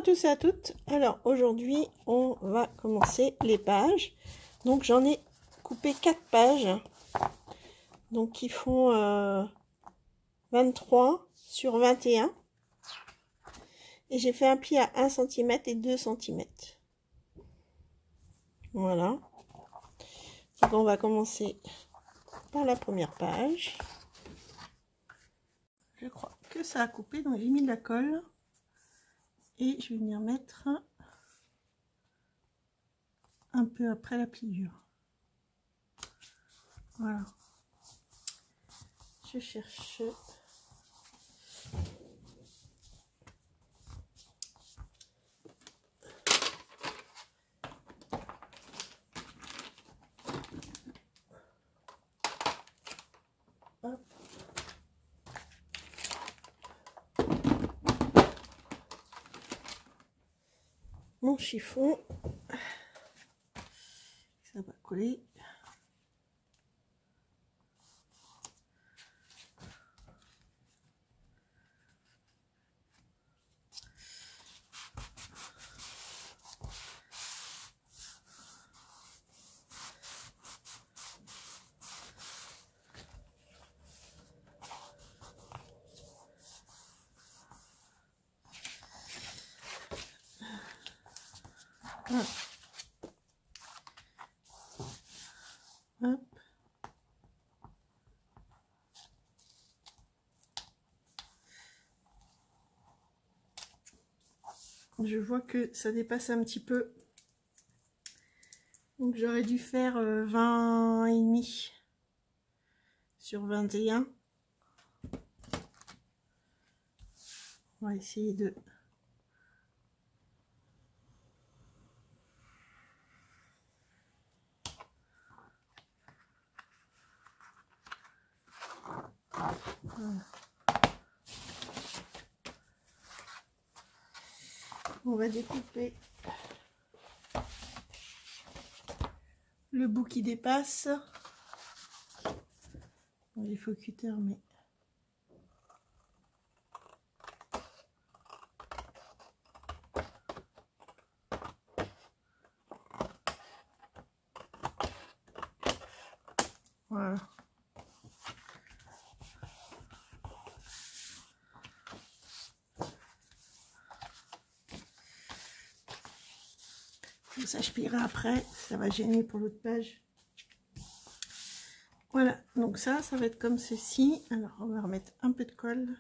tous et à toutes. Alors aujourd'hui on va commencer les pages. Donc j'en ai coupé 4 pages. Donc qui font 23 sur 21. Et j'ai fait un pli à 1 cm et 2 cm. Voilà. Donc on va commencer par la première page. Je crois que ça a coupé, donc j'ai mis de la colle. Et je vais venir mettre un peu après la pliure. Voilà. Je cherche. Hop. Mon chiffon. Ça va coller. Hop. Je vois que ça dépasse un petit peu. Donc j'aurais dû faire 20 et demi sur 21. On va essayer de... Voilà. On va découper le bout qui dépasse. Il faut cutter, mais... Voilà. Ça je plierai après, ça va gêner pour l'autre page. Voilà, donc ça va être comme ceci. Alors on va remettre un peu de colle.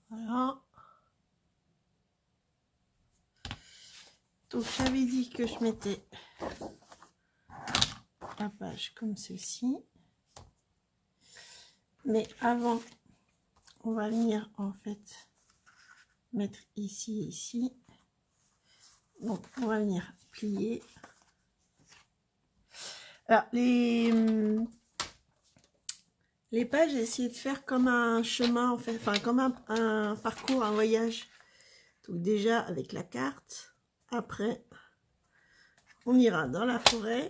Voilà. Donc j'avais dit que je mettais la page comme ceci. Mais avant, on va venir en fait mettre ici et ici. Donc on va venir plier. Alors les pages, j'ai essayé de faire comme un chemin en fait, enfin comme un parcours, un voyage. Donc déjà avec la carte. Après, on ira dans la forêt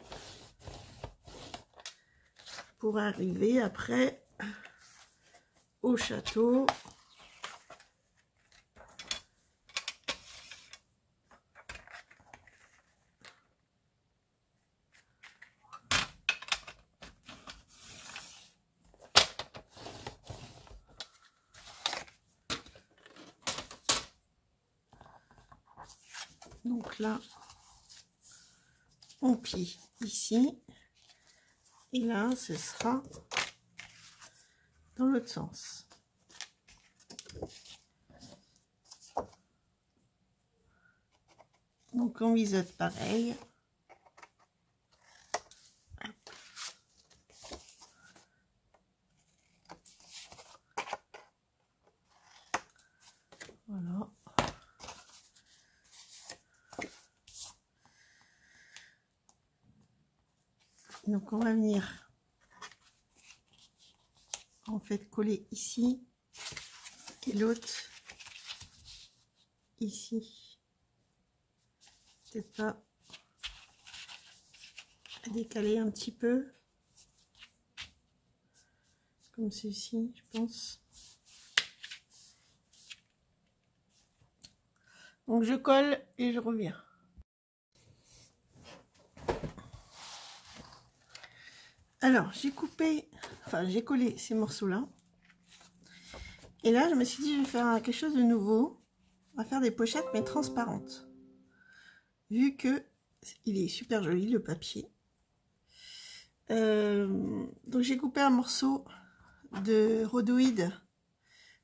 pour arriver après au château. Donc là, on plie ici. Et là, ce sera dans l'autre sens. Donc on biseaute pareil. Voilà. Donc on va venir en fait coller ici et l'autre ici. peut-être pas à décaler un petit peu. Comme ceci, je pense. Donc je colle et je reviens. Alors j'ai coupé, enfin j'ai collé ces morceaux-là. Et là je me suis dit je vais faire quelque chose de nouveau. On va faire des pochettes mais transparentes. Vu que il est super joli le papier. Donc j'ai coupé un morceau de rhodoïde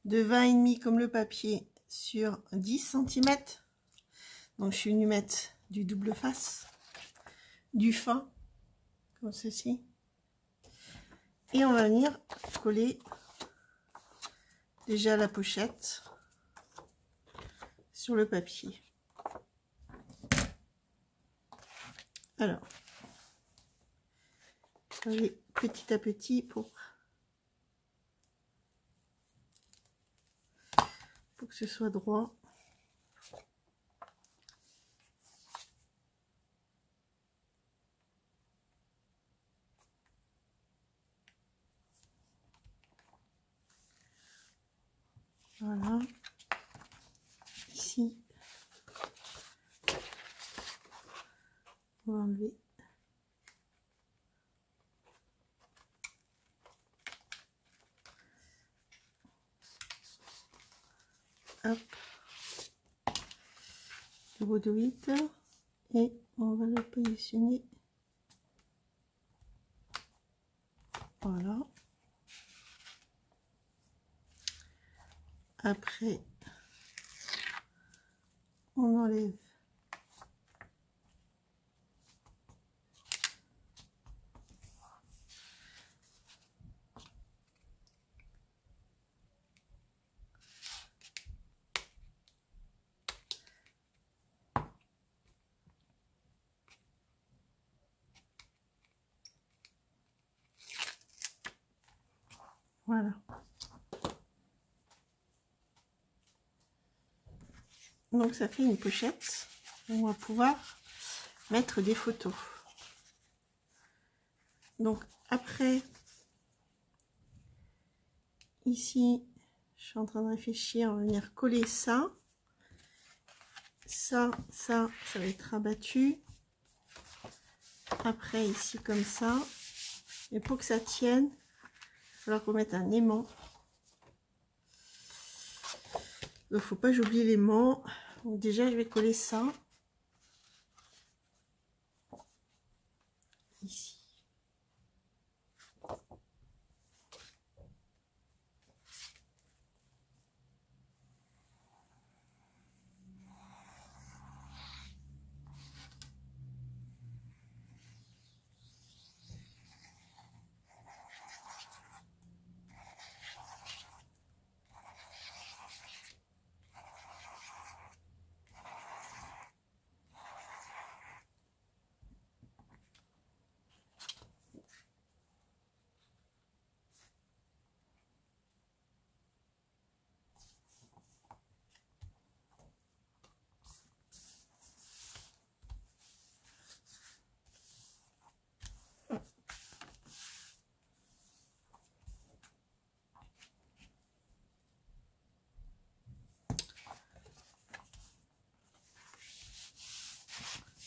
de 20,5 comme le papier sur 10 cm. Donc je suis venu mettre du double face, du fin, comme ceci. Et on va venir coller déjà la pochette sur le papier. Alors, je vais petit à petit pour que ce soit droit. Voilà. Ici, on va enlever. Hop. Le rhodoïde. Et on va le positionner. Voilà. Après, on enlève voilà. Donc ça fait une pochette où on va pouvoir mettre des photos. Donc après, ici, je suis en train de réfléchir, on va venir coller ça. Ça va être abattu. Après ici comme ça. Et pour que ça tienne, il va falloir qu'on mette un aimant. Il ne faut pas que j'oublie l'aimant. Donc déjà je vais coller ça. Ici.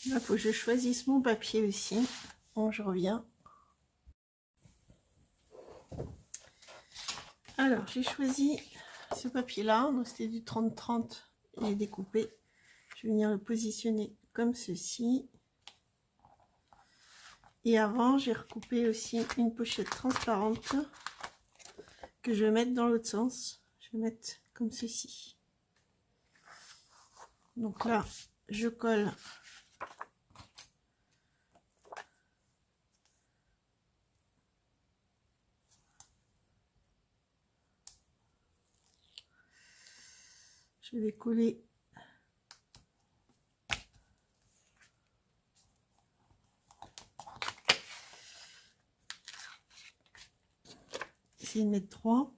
Là, il faut que je choisisse mon papier aussi. Bon, je reviens. Alors, j'ai choisi ce papier-là. Donc, c'était du 30-30 et découpé. Je vais venir le positionner comme ceci. Et avant, j'ai recoupé aussi une pochette transparente que je vais mettre dans l'autre sens. Je vais mettre comme ceci. Donc là, je colle. Je vais coller essayer de mettre 3.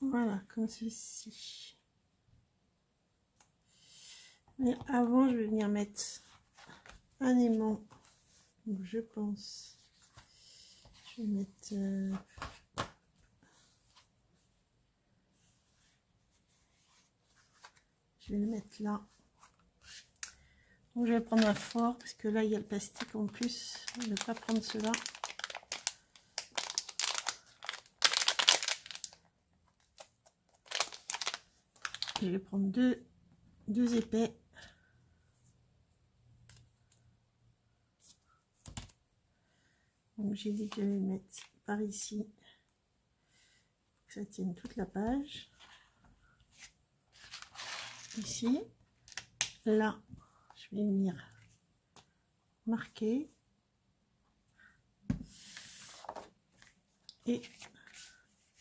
Voilà, comme ceci. Mais avant, je vais venir mettre un aimant. Donc, je pense, je vais mettre... je vais le mettre là. Donc, je vais prendre un fort parce que là, il y a le plastique en plus. Je ne vais pas prendre cela. Je vais prendre deux épais. Donc j'ai dit que je vais le mettre par ici pour que ça tienne toute la page. Ici, là, je vais venir marquer et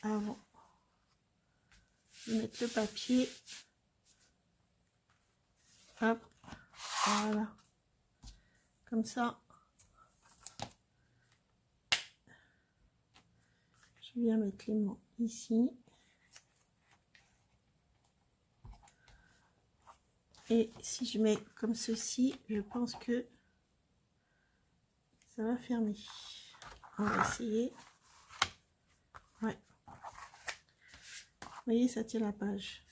avant de mettre le papier, hop, voilà, comme ça. Je viens mettre l'aimant ici. Et si je mets comme ceci, je pense que ça va fermer. On va essayer. Ouais. Vous voyez, ça tient la page.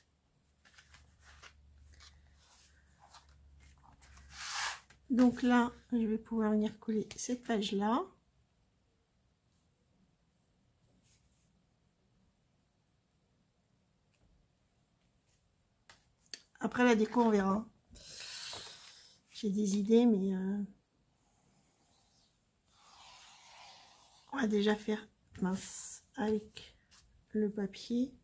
Donc là, je vais pouvoir venir coller cette page-là. Après la déco, on verra. J'ai des idées, mais on va déjà faire mince avec le papier.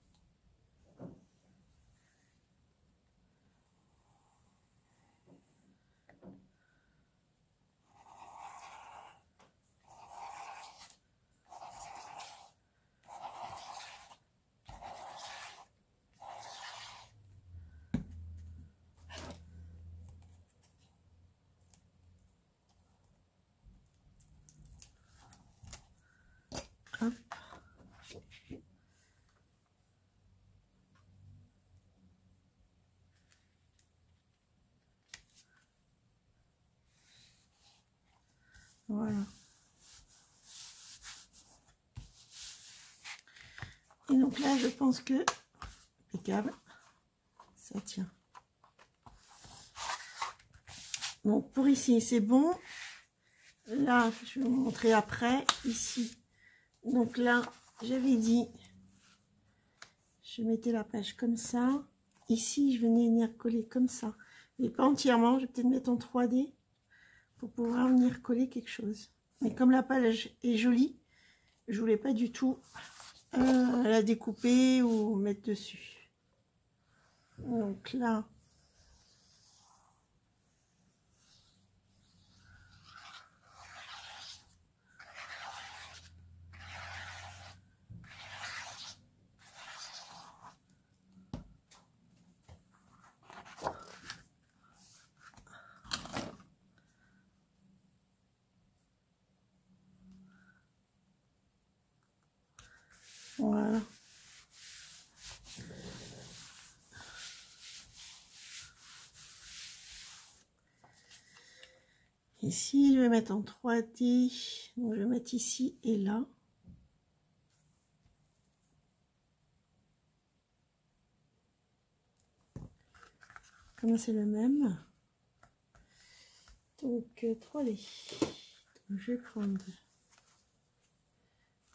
Hop. Voilà. Et donc là, je pense que impeccable, ça tient. Donc pour ici, c'est bon. Là, je vais vous montrer après, ici. Donc là, j'avais dit, je mettais la page comme ça. Ici, je venais venir coller comme ça. Mais pas entièrement, je vais peut-être mettre en 3D pour pouvoir venir coller quelque chose. Mais comme la page est jolie, je voulais pas du tout la découper ou mettre dessus. Donc là, voilà. Ici, je vais mettre en 3D. Donc, je vais mettre ici et là. Comme c'est le même. Donc, 3D. Donc, je vais prendre.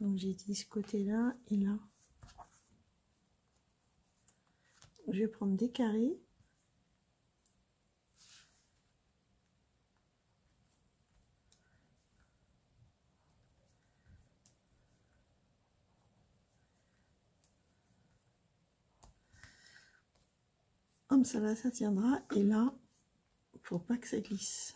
Donc, j'ai dit ce côté-là et là. Je vais prendre des carrés. Comme ça, là, ça tiendra. Et là, faut pas que ça glisse.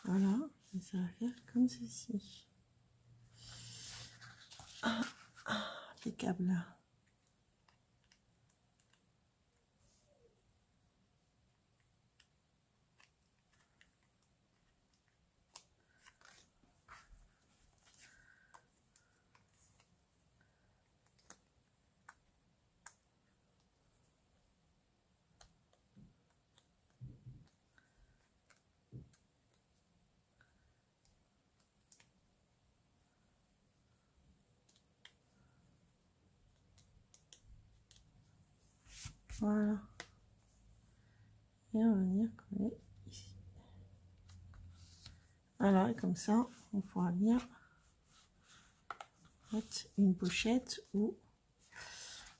Voilà, et ça va faire comme ceci. Impeccable. Voilà. Et on va venir coller ici. Voilà, et comme ça, on pourra venir mettre une pochette ou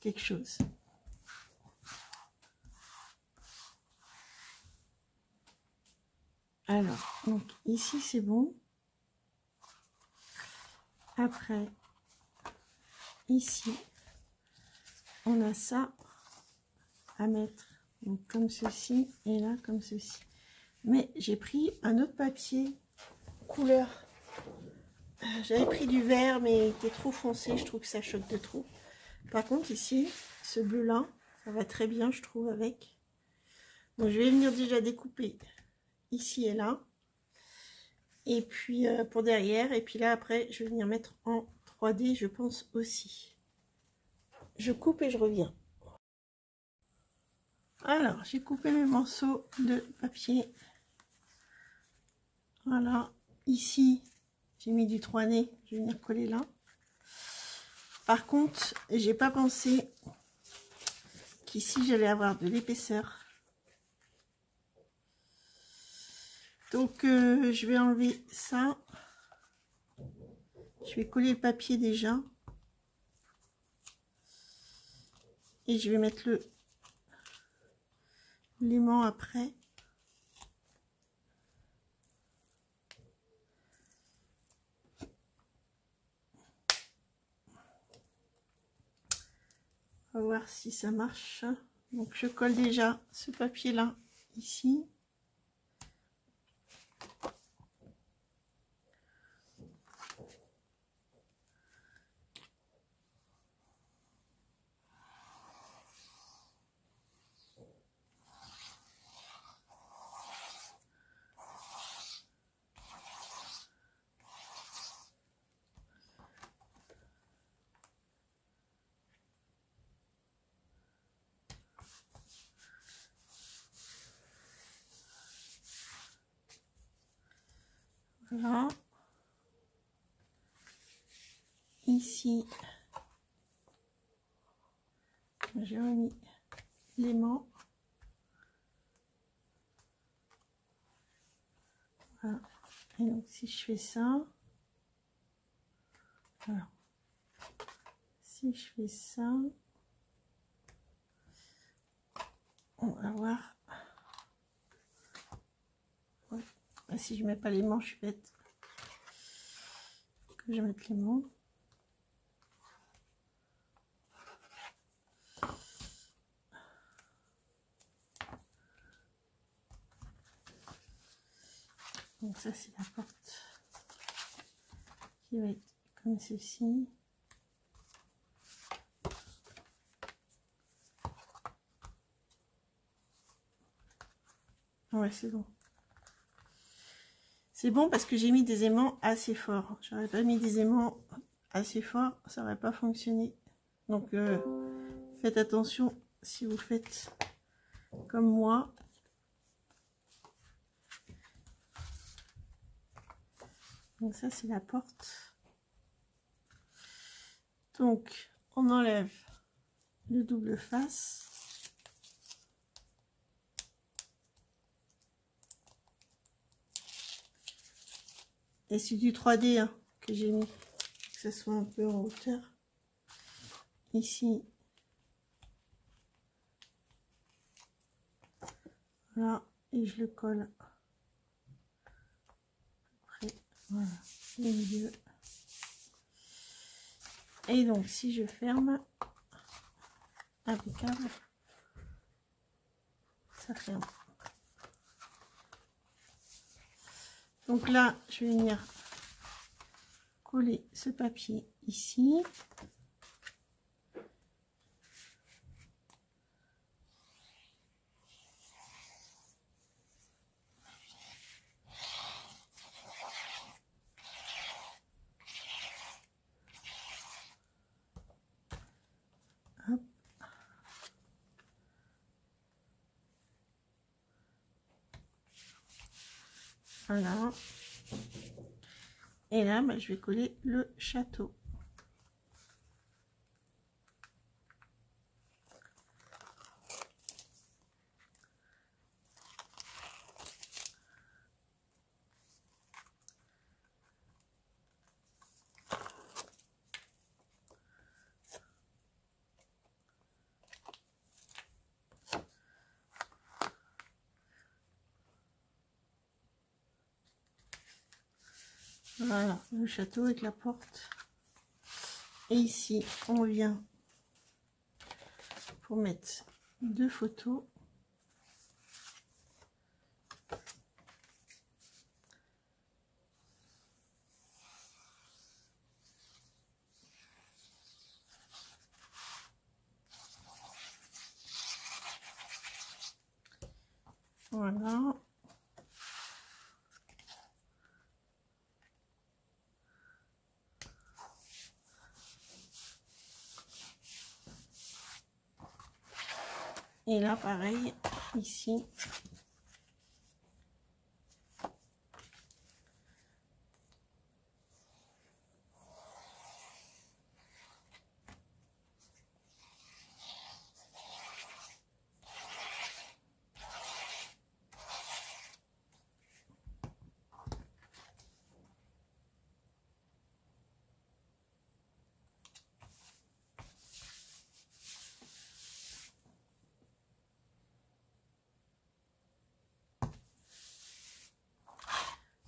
quelque chose. Alors, donc ici c'est bon. Après, ici, on a ça à mettre. Donc comme ceci et là comme ceci. Mais j'ai pris un autre papier couleur. J'avais pris du vert mais il était trop foncé, je trouve que ça choque de trop. Par contre ici, ce bleu là, ça va très bien je trouve avec. Donc je vais venir déjà découper ici et là. Et puis pour derrière, et puis là après je vais venir mettre en 3D je pense aussi. Je coupe et je reviens. Alors, j'ai coupé mes morceaux de papier. Voilà. Ici, j'ai mis du 3D. Je vais venir coller là. Par contre, j'ai pas pensé qu'ici, j'allais avoir de l'épaisseur. Donc, je vais enlever ça. Je vais coller le papier déjà. Et je vais mettre l'aimant après. On va voir si ça marche. Donc je colle déjà ce papier là ici. Voilà. Ici, j'ai remis l'aimant. Voilà. Et donc si je fais ça, voilà. Si je fais ça, on va voir. Ouais. Ah, si je mets pas l'aimant, je suis bête. Que je mette l'aimant. Donc ça c'est la porte qui va être comme ceci. Ouais, c'est bon. C'est bon parce que j'ai mis des aimants assez forts. J'aurais pas mis des aimants assez forts, ça n'aurait pas fonctionné. Donc faites attention si vous faites comme moi. Donc ça c'est la porte. Donc on enlève le double face. Et c'est du 3D hein, que j'ai mis, que ça soit un peu en hauteur. Ici. Voilà, et je le colle. Après, voilà, au milieu. Et donc, si je ferme, impeccable, ça ferme. Donc là, je vais venir coller ce papier ici. Hop. Voilà. Et là, bah, je vais coller le château. Voilà, le château avec la porte. Et ici, on vient pour mettre 2 photos. Voilà. Et là, pareil, ici.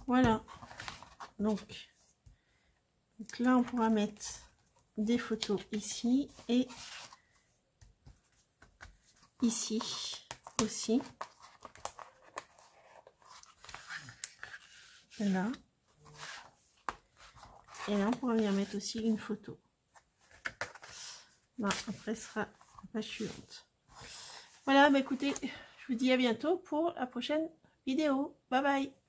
Voilà. Donc là, on pourra mettre des photos ici et ici aussi. Là. Et là, on pourra bien mettre aussi une photo. Là, après, ce sera la page suivante. Voilà, bah écoutez, je vous dis à bientôt pour la prochaine vidéo. Bye bye!